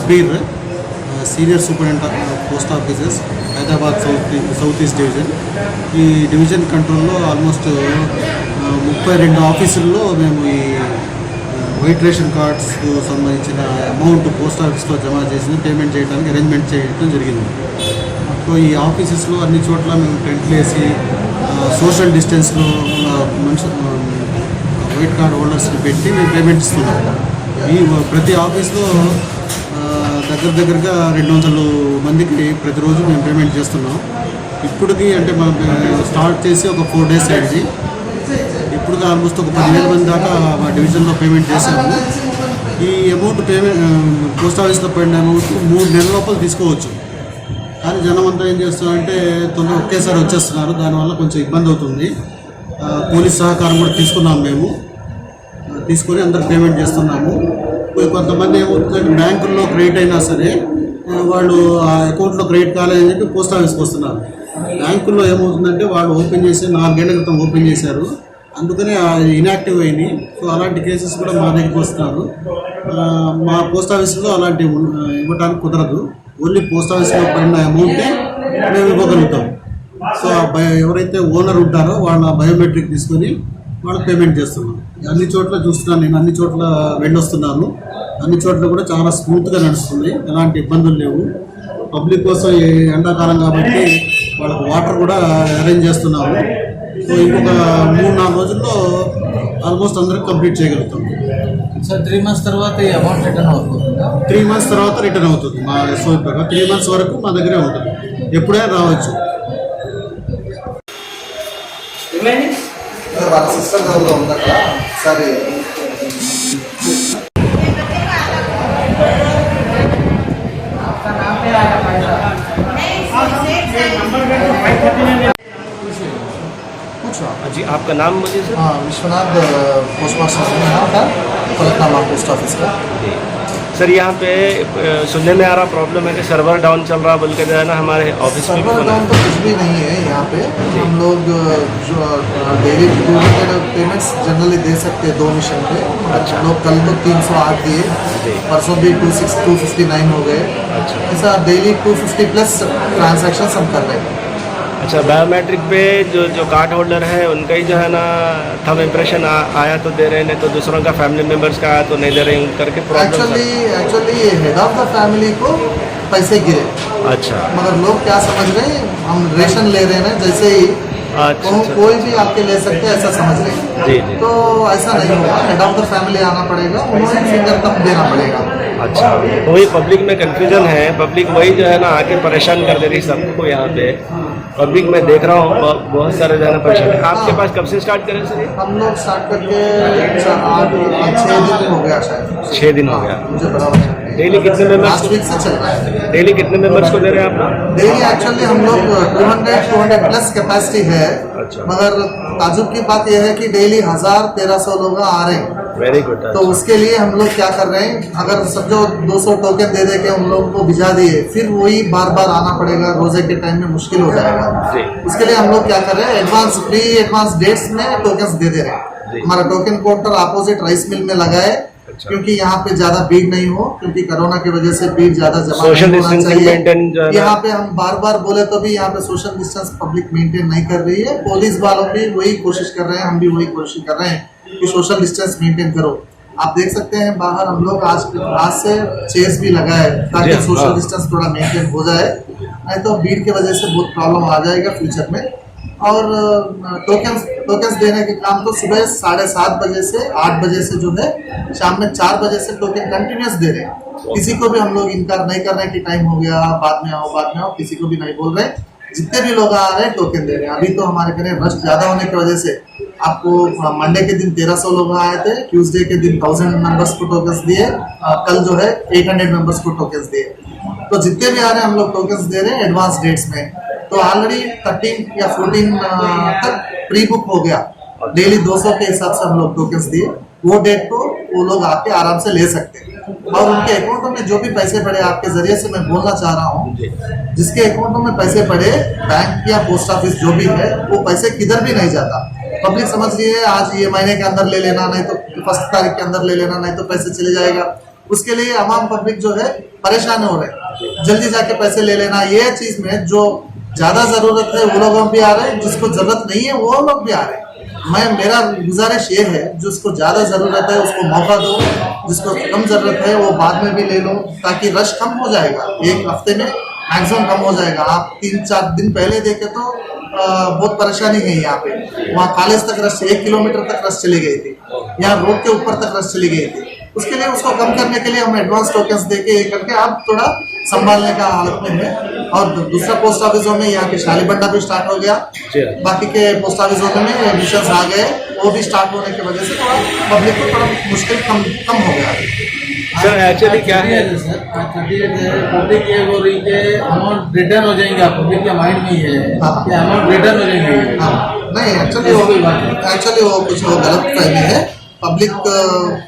Sabir, senior superintendent of post offices Hyderabad south east division. ఈ division కంట్రోల్లో almost 32 ఆఫీసుల్లో మేము ఈ వైట్ రేషన్ కార్డ్స్కు సంబంధించిన అమౌంట్ పోస్ట్ ఆఫీస్లో జమ చేసి పేమెంట్ చేయడానికి అరేంజ్మెంట్ చేయడం జరిగింది. సో ఈ ఆఫీసెస్లో అన్ని చోట్ల మేము టెంట్లు వేసి సోషల్ డిస్టెన్స్లో మనుషు వైట్ కార్డ్ హోల్డర్స్ని పెట్టి మేము పేమెంట్ ఇస్తున్నాం. ఈ ప్రతి ఆఫీస్లో దగ్గరగా 200 మందికి ప్రతిరోజు మేము పేమెంట్ చేస్తున్నాం. ఇప్పటికి అంటే మనం స్టార్ట్ చేసి ఒక 4 days అయింది. ఇప్పుడు ఆల్మోస్ట్ ఒక 10,000 మంది దాకా మా డివిజన్లో పేమెంట్ చేసాము. ఈ అమౌంట్ పోస్ట్ ఆఫీస్లో పడిన అమౌంట్ 3 నెలల లోపల తీసుకోవచ్చు. కానీ జనం అంతా ఏం చేస్తారంటే తొందరగా ఒకేసారి వచ్చేస్తున్నారు. దానివల్ల కొంచెం ఇబ్బంది అవుతుంది. పోలీస్ సహకారం కూడా తీసుకున్నాము. మేము తీసుకొని అందరికి పేమెంట్ చేస్తున్నాము. కొంతమంది ఏమవుతుందంటే బ్యాంకుల్లో క్రెడిట్ అయినా సరే వాళ్ళు ఆ అకౌంట్లో క్రెడిట్ కాలేదని చెప్పి పోస్ట్ ఆఫీస్కి వస్తున్నారు. బ్యాంకుల్లో ఏమవుతుందంటే వాళ్ళు ఓపెన్ చేసి 4 ఏళ్ల క్రితం ఓపెన్ చేశారు, అందుకని ఇన్యాక్టివ్ అయినాయి. సో అలాంటి కేసెస్ కూడా మా దగ్గరికి వస్తున్నారు. మా పోస్ట్ ఆఫీస్లో అలాంటివి ఇవ్వడానికి కుదరదు. ఓన్లీ పోస్ట్ ఆఫీస్లో పడిన అమౌంటే మేము ఇవ్వగలుగుతాం. సో ఎవరైతే ఓనర్ ఉంటారో వాళ్ళ బయోమెట్రిక్ తీసుకొని వాళ్ళకి పేమెంట్ చేస్తున్నాం. అన్ని చోట్ల చూస్తున్నాను, నేను అన్ని చోట్ల వెళ్ళొస్తున్నాను. అన్ని చోట్ల కూడా చాలా స్మూత్గా నడుస్తుంది, ఎలాంటి ఇబ్బందులు లేవు. పబ్లిక్ కోసం ఎండాకాలం కాబట్టి వాళ్ళకి వాటర్ కూడా అరేంజ్ చేస్తున్నాము. సో ఇంకొక 3-4 రోజుల్లో ఆల్మోస్ట్ అందరికి కంప్లీట్ చేయగలుగుతాం. సార్ 3 months తర్వాత ఈ అమౌంట్ రిటర్న్ అవుతుంది? 3 months తర్వాత రిటర్న్ అవుతుంది. మా ఎస్ఓపి ప్రకారం 3 months వరకు మా దగ్గరే ఉంటుంది, ఎప్పుడైనా రావచ్చు. వాళ్ళ సిస్టర్ దగ్గర ఉంది అక్కడ. సరే जी, आपका नाम मुझे सर? हाँ, विश्वनाथ पोस्ट मास्टर यहाँ का फलकनामा पोस्ट ऑफिस का। सर यहाँ पे सुनने में आ रहा प्रॉब्लम है कि सर्वर डाउन चल रहा बोल के जो है ना हमारे ऑफिस में सर्वर डाउन तो कुछ भी नहीं है यहाँ पे। हम लोग जो डेली पेमेंट्स जनरली दे सकते हैं 2 मिशन पे। अच्छा, लोग कल तो 308 दिए, परसों भी 259 हो गए। अच्छा, ऐसा डेली 250+ ट्रांजैक्शन हम कर रहे हैं। अच्छा, बायोमेट्रिक पे जो कार्ड होल्डर है उनका ही जो है ना थंब इम्प्रेशन आया तो दे रहे हैं, नहीं तो दूसरों का फैमिली मेम्बर्स का आया तो नहीं दे रहे हैं करके problem. Actually head of the family को पैसे गिरे। अच्छा, मगर लोग क्या समझ रहे हैं, हम रेशन ले रहे हैं जैसे ही कोई भी आपके ले सकते हैं ऐसा समझ रहे हैं। जी जी, तो ऐसा नहीं होगा, हेड ऑफ द फैमिली आना पड़ेगा, उन्होंने फिंगर थंब देना पड़ेगा। अच्छा, वही पब्लिक में कंफ्यूजन है। पब्लिक वही जो है ना आके परेशान कर दे रही सबको यहाँ पे। पब्लिक में देख रहा हूँ बहुत सारे जो है ना परेशान है। आपके पास कब से स्टार्ट करें सर? हम लोग स्टार्ट करके 6 दिन हो गया शायद। 6 दिन हो गया। मुझे बराबर डेली कितने मेंबर्स? लास्ट वीक से चल रहा है। डेली कितने मेंबर्स को दे रहे हैं आप? डेली एक्चुअली हम लोग 200+ कैपेसिटी है। अच्छा, मगर ताजुब की बात यह है कि डेली 1000-1300 लोग आ रहे हैं। Very good. तो उसके लिए हम लोग क्या कर रहे हैं, अगर सब जो 200 टोकन दे के उन लोगों को भिजा दिए, फिर वही बार बार आना पड़ेगा, रोजे के टाइम में मुश्किल हो जाएगा। उसके लिए हम लोग क्या कर रहे हैं, एडवांस डेट्स में टोकन दे रहे हैं। हमारा token counter opposite rice mill में लगा है। अच्छा, क्योंकि यहाँ पे ज्यादा भीड़ नहीं हो, क्योंकि कोरोना की वजह से भीड़ ज्यादा जमा नहीं होना चाहिए। यहाँ पे हम बार बार बोले तो भी यहाँ पे सोशल डिस्टेंस पब्लिक मेंटेन नहीं कर रही है। पुलिस वालों भी वही कोशिश कर रहे हैं, हम भी वही कोशिश कर रहे हैं कि सोशल डिस्टेंस मेंटेन करो। आप देख सकते हैं बाहर हम लोग आज से चेयर्स भी लगाए ताकि सोशल डिस्टेंस थोड़ा मेंटेन हो जाए, नहीं तो भीड़ की वजह से बहुत प्रॉब्लम आ जाएगा फ्यूचर में। और टोकन्स देने के काम तो सुबह 7:30 बजे से 8 बजे से जो है शाम में 4 बजे से टोकन कंटिन्यूस दे रहे हैं। किसी को भी हम लोग इनकार नहीं कर रहे हैं कि टाइम हो गया बाद में आओ, किसी को भी नहीं बोल रहे। जितने भी लोग आ रहे हैं टोकन दे रहे हैं। अभी तो हमारे घर रश ज्यादा होने की वजह से आपको मंडे के दिन 1300 लोग आए थे, ट्यूसडे के दिन 1000 मेंबर्स को टोकन्स दिए, कल जो है 800 मेंबर्स को टोकन्स दिए। तो जितने भी आ रहे हैं हम लोग टोकन्स दे रहे हैं एडवांस डेट्स में। तो ऑलरेडी 13 या 14 तक प्री बुक हो गया। डेली 200 के हिसाब से हम लोग टोकन्स दिए। वो डेट को वो लोग आके आराम से ले सकते हैं। और उनके अकाउंटों में जो भी पैसे पड़े, आपके जरिए से मैं बोलना चाह रहा हूँ, जिसके अकाउंटों में पैसे पड़े, बैंक या पोस्ट ऑफिस जो भी है, वो पैसे किधर भी नहीं जाता। पब्लिक समझ रही है आज ये महीने के अंदर ले लेना, नहीं तो 1 तारीख के अंदर ले लेना, नहीं तो पैसे चले जाएगा। उसके लिए आवाम पब्लिक जो है परेशान हो रहे हैं, जल्दी जाके पैसे ले लेना। ये चीज में जो ज्यादा जरूरत है वो लोग भी आ रहे हैं, जिसको जरूरत नहीं है वो लोग भी आ रहे हैं। मेरा गुजारिश ये है, जिसको ज्यादा जरूरत है उसको मौका दो, जिसको कम जरूरत है वो बाद में भी ले लो, ताकि रश कम हो जाएगा। एक हफ्ते में मैक्सिमम कम हो जाएगा। आप 3-4 दिन पहले देखे तो बहुत परेशानी है यहाँ पे। वहाँ कॉलेज तक रश 1 किलोमीटर तक रश चली गई थी, यहाँ रोड के ऊपर तक रश चली गई थी। उसके लिए उसको कम करने के लिए हम एडवांस टोकन्स देके ये करके आप थोड़ा संभालने का हालत में है। और दूसरा पोस्ट ऑफिसों में यहाँ के शालीबंडा भी स्टार्ट हो गया, बाकी के पोस्ट ऑफिसों में मिशन आ गए, वो भी स्टार्ट होने की वजह से थोड़ा पब्लिक को थोड़ा मुश्किल कम हो गया। सर एक्चुअली क्या है सर, पब्लिक ये बोल रही है अमाउंट रिटर्न हो जाएंगे, पब्लिक के माइंड में है कि अमाउंट रिटर्न हो जाएंगे। हाँ, नहीं एक्चुअली वो कुछ गलत फहमी है। पब्लिक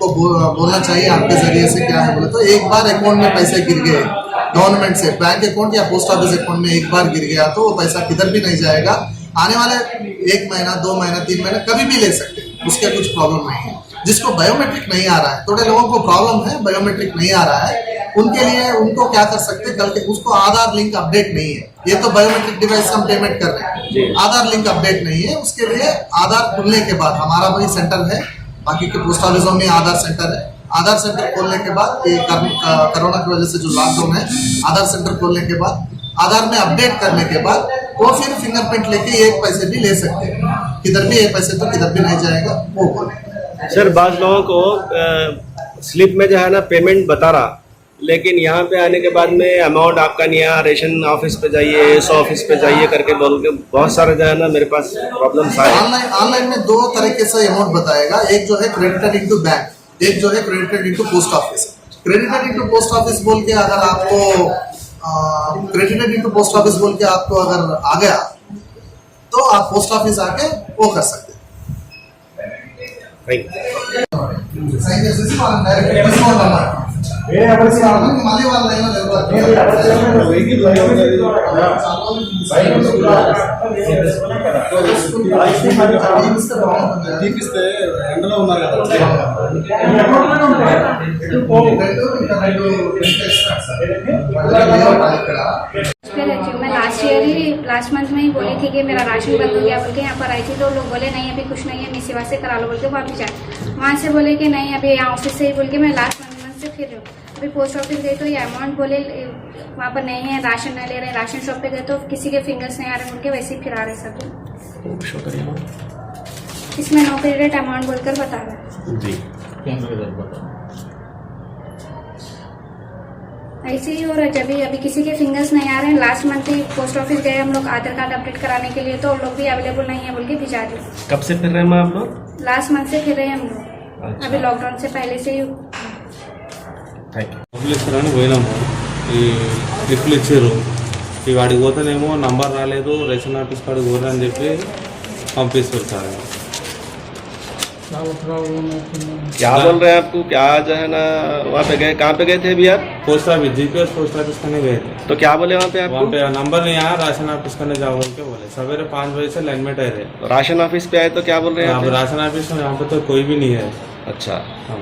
को बोलना चाहिए आपके जरिए से क्या है बोले तो, एक बार अकाउंट में पैसे गिर गए गवर्नमेंट से, बैंक अकाउंट या पोस्ट ऑफिस अकाउंट में एक बार गिर गया तो वो पैसा किधर भी नहीं जाएगा। आने वाले 1 महीना 2 महीना 3 महीना कभी भी ले सकते, उसके कुछ प्रॉब्लम नहीं है। जिसको बायोमेट्रिक नहीं आ रहा है, थोड़े लोगों को प्रॉब्लम है बायोमेट्रिक नहीं आ रहा है, उनके लिए उनको क्या कर सकते कल के, उसको आधार लिंक अपडेट नहीं है। ये तो बायोमेट्रिक डिवाइस से हम पेमेंट कर रहे हैं, आधार लिंक अपडेट नहीं है। उसके लिए आधार खुलने के बाद, हमारा वही सेंटर है, बाकी के पोस्ट ऑफिसों में आधार सेंटर है। आधार सेंटर खोलने के बाद, ये कोरोना की वजह से जो लॉकडाउन है, आधार सेंटर खोलने के बाद आधार में अपडेट करने के बाद वो फिर फिंगरप्रिंट लेके एक पैसे भी ले सकते हैं। किधर भी एक पैसे तो किधर भी नहीं जाएगा वो बोले। सर बाज़ लोगों को स्लिप में जो है ना पेमेंट बता रहा, लेकिन यहाँ पे आने के बाद में अमाउंट आपका नहीं आया, रेशन ऑफिस पे जाइए, एसओ ऑफिस पे जाइए करके बोल के बहुत सारे जो है ना मेरे पास प्रॉब्लम्स आए। ऑनलाइन में 2 तरीके से अमाउंट बताएगा, एक जो है क्रेडिटेड इनटू बैंक, एक जो है credited into post office. Credited into post office बोल के अगर आपको क्रेडिटेड इनटू पोस्ट ऑफिस बोल के आपको अगर आ गया तो आप पोस्ट ऑफिस आके वो कर सकते हैं। Thank you. సైన్ చేసేసి వాళ్ళని డైరెక్ట్ తీసుకోవాలన్నమాట. వాళ్ళని మళ్ళీ వాళ్ళ లైన్లో తీపిస్తే ఎండలో ఉన్నారు కదా मैं लास्ट मंथ में ही बोली थी कि मेरा राशन बंद हो गया बोल के यहाँ पर आई थी, तो लोग बोले नहीं अभी कुछ नहीं है, मैं सेवा से करा लो बोल के वापस जाए। वहाँ से बोले कि नहीं अभी यहाँ ऑफिस से ही बोल के मैं लास्ट मंथ से फिर रही हूँ। अभी पोस्ट ऑफिस गई तो ये अमाउंट बोले वहाँ पर नहीं है, राशन नहीं ले रहे। राशन शॉप पे गए तो किसी के फिंगर्स नहीं आ रहे बोल के वैसे ही फिर आ रहे सब। इसमें नो क्रेडिट अमाउंट बोलकर बता रहे जी ऐसे ही हो रहा है। जब भी अभी किसी के फिंगर्स नहीं आ रहे हैं, लास्ट मंथ ही पोस्ट ऑफिस गए हम लोग आधार कार्ड अपडेट कराने के लिए, तो लोग भी अवेलेबल नहीं है बोल के भिजा दिए। कब से फिर रहे हैं आप लोग? लास्ट मंथ से फिर रहे हैं हम लोग, अच्छा। अभी लॉकडाउन से पहले से ही। Thank you. డబ్బులు ఇస్తారని పోయినాము, ఈ స్లిప్లు ఇచ్చారు. ఈ వాడికి పోతేనేమో నంబర్ రాలేదు, రేషన్ ఆఫీస్ కాడికి పోరా అని చెప్పి పంపిస్తారు సార్. क्या बोल रहे हैं आपको, क्या जो है ना वहाँ पे गए, कहाँ पे गए थे अभी आप? Post office GPS post office करने गए थे. तो क्या बोले वहाँ पे वहाँ आपको? पे नंबर नहीं आया, राशन ऑफिस करने जाओ बोल के बोले. सवेरे 5 बजे से लाइन में ठहरे. राशन ऑफिस पे आए तो क्या बोल रहे हैं अब यहाँ पे? राशन ऑफिस में यहाँ पे तो कोई भी नहीं है. अच्छा, हाँ,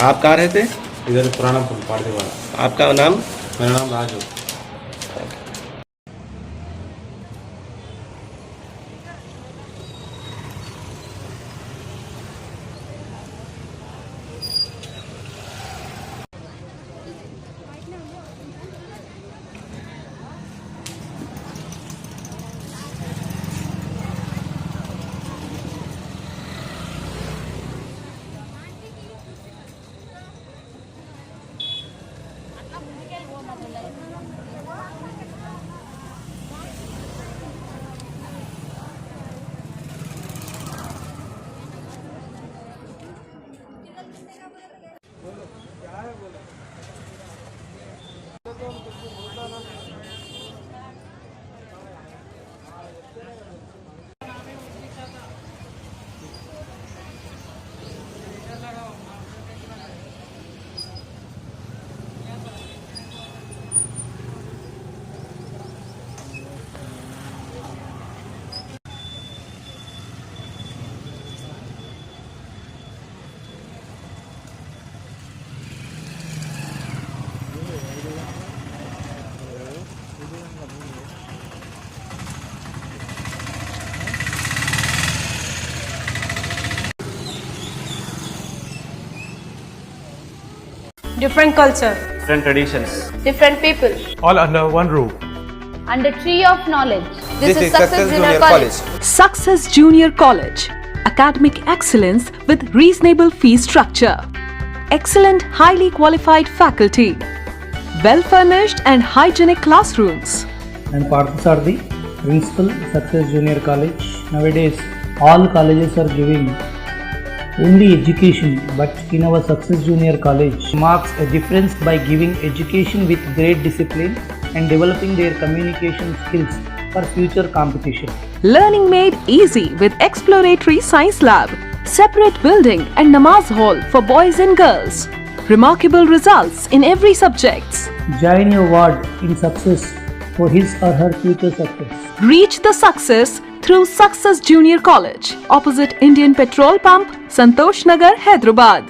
आप कहाँ रहते? इधर पुराना पुल पाड़े वाला. आपका नाम? मेरा नाम Raju. different culture, different traditions, different people, all under one roof. under tree of knowledge. This is Success Junior College. Success Junior College. Academic excellence with reasonable fee structure. Excellent, highly qualified faculty. Well-furnished and hygienic classrooms. And Parthasarathy, Principal, Success Junior College. Nowadays, all colleges are giving only education, but in our Success Junior College marks a difference by giving education with great discipline and developing their communication skills for future competition. Learning made easy with exploratory science lab, separate building and namaz hall for boys and girls. Remarkable results in every subjects. Join your ward in success for his or her future success. Reach the success through Success Junior College, opposite Indian Petrol Pump, Santosh Nagar, Hyderabad.